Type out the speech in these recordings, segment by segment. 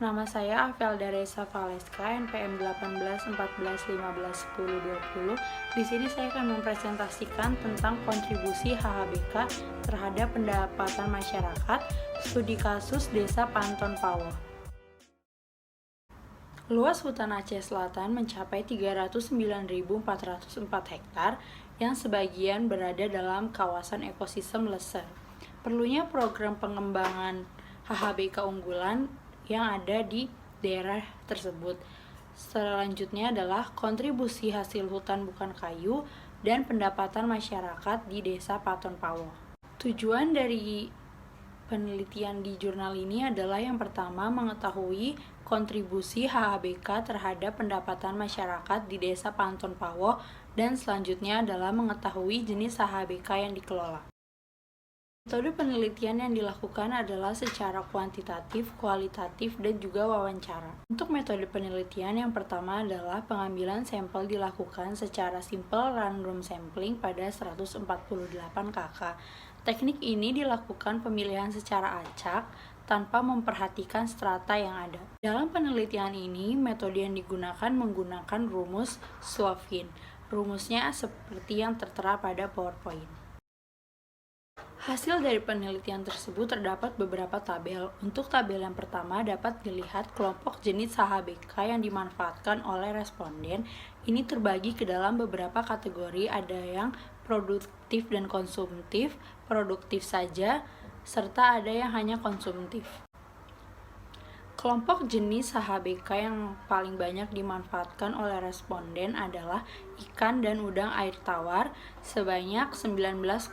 Nama saya Avelda Reza Valeska, NPM 18 14 15 10 20. Di sini saya akan mempresentasikan tentang kontribusi HHBK terhadap pendapatan masyarakat, studi kasus Desa Panton Pawo. Luas hutan Aceh Selatan mencapai 309.404 hektar yang sebagian berada dalam kawasan ekosistem Lesser. Perlunya program pengembangan HHBK unggulan yang ada di daerah tersebut. Selanjutnya adalah kontribusi hasil hutan bukan kayu dan pendapatan masyarakat di Desa Panton Pawo. Tujuan dari penelitian di jurnal ini adalah yang pertama mengetahui kontribusi HHBK terhadap pendapatan masyarakat di Desa Panton Pawo, dan selanjutnya adalah mengetahui jenis HHBK yang dikelola. Metode penelitian yang dilakukan adalah secara kuantitatif, kualitatif, dan juga wawancara. Untuk metode penelitian yang pertama adalah pengambilan sampel dilakukan secara simple random sampling pada 148 kakak. Teknik ini dilakukan pemilihan secara acak tanpa memperhatikan strata yang ada. Dalam penelitian ini, metode yang digunakan menggunakan rumus Swaffham. Rumusnya seperti yang tertera pada PowerPoint. Hasil dari penelitian tersebut terdapat beberapa tabel. Untuk tabel yang pertama dapat dilihat kelompok jenis HHBK yang dimanfaatkan oleh responden. Ini terbagi ke dalam beberapa kategori, ada yang produktif dan konsumtif, produktif saja, serta ada yang hanya konsumtif. Kelompok jenis HHBK yang paling banyak dimanfaatkan oleh responden adalah ikan dan udang air tawar sebanyak 19,59%.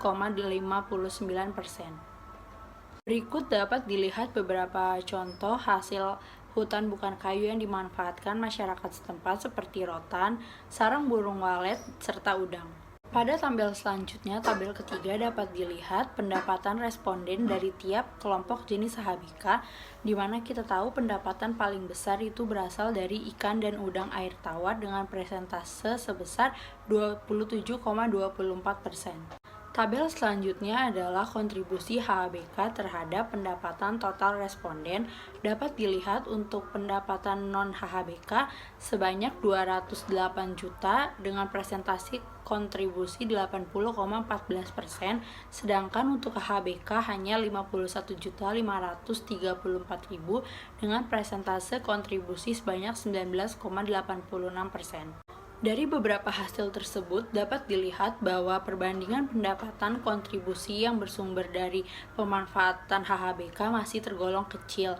Berikut dapat dilihat beberapa contoh hasil hutan bukan kayu yang dimanfaatkan masyarakat setempat seperti rotan, sarang burung walet, serta udang. Pada tabel selanjutnya, tabel ketiga dapat dilihat pendapatan responden dari tiap kelompok jenis HHBK, di mana kita tahu pendapatan paling besar itu berasal dari ikan dan udang air tawar dengan persentase sebesar 27,24%. Tabel selanjutnya adalah kontribusi HHBK terhadap pendapatan total responden. Dapat dilihat untuk pendapatan non-HHBK sebanyak 208 juta dengan presentasi kontribusi 80,14%, sedangkan untuk HHBK hanya 51.534.000 dengan presentase kontribusi sebanyak 19,86%. Dari beberapa hasil tersebut dapat dilihat bahwa perbandingan pendapatan kontribusi yang bersumber dari pemanfaatan HHBK masih tergolong kecil.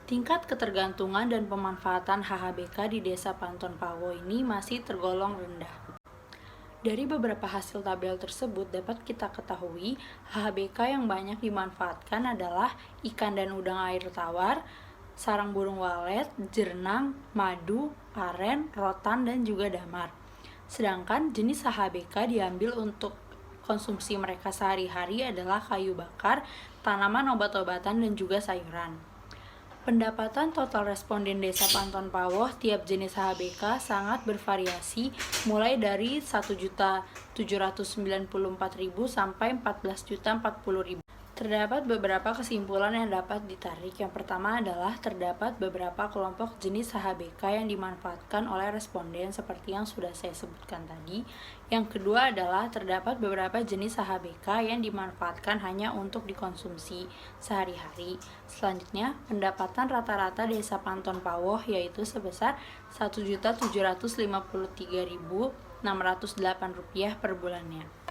Tingkat ketergantungan dan pemanfaatan HHBK di Desa Panton Pawo ini masih tergolong rendah. Dari beberapa hasil tabel tersebut dapat kita ketahui HHBK yang banyak dimanfaatkan adalah ikan dan udang air tawar, sarang burung walet, jernang, madu, aren, rotan, dan juga damar. Sedangkan jenis HHBK diambil untuk konsumsi mereka sehari-hari adalah kayu bakar, tanaman obat-obatan, dan juga sayuran. Pendapatan total responden Desa Panton Pawo tiap jenis HHBK sangat bervariasi, mulai dari 1.794.000 sampai 14.040.000. Terdapat beberapa kesimpulan yang dapat ditarik. Yang pertama adalah terdapat beberapa kelompok jenis HHBK yang dimanfaatkan oleh responden seperti yang sudah saya sebutkan tadi. Yang kedua adalah terdapat beberapa jenis HHBK yang dimanfaatkan hanya untuk dikonsumsi sehari-hari. Selanjutnya, pendapatan rata-rata Desa Panton Pawo yaitu sebesar Rp1.753.608 per bulannya.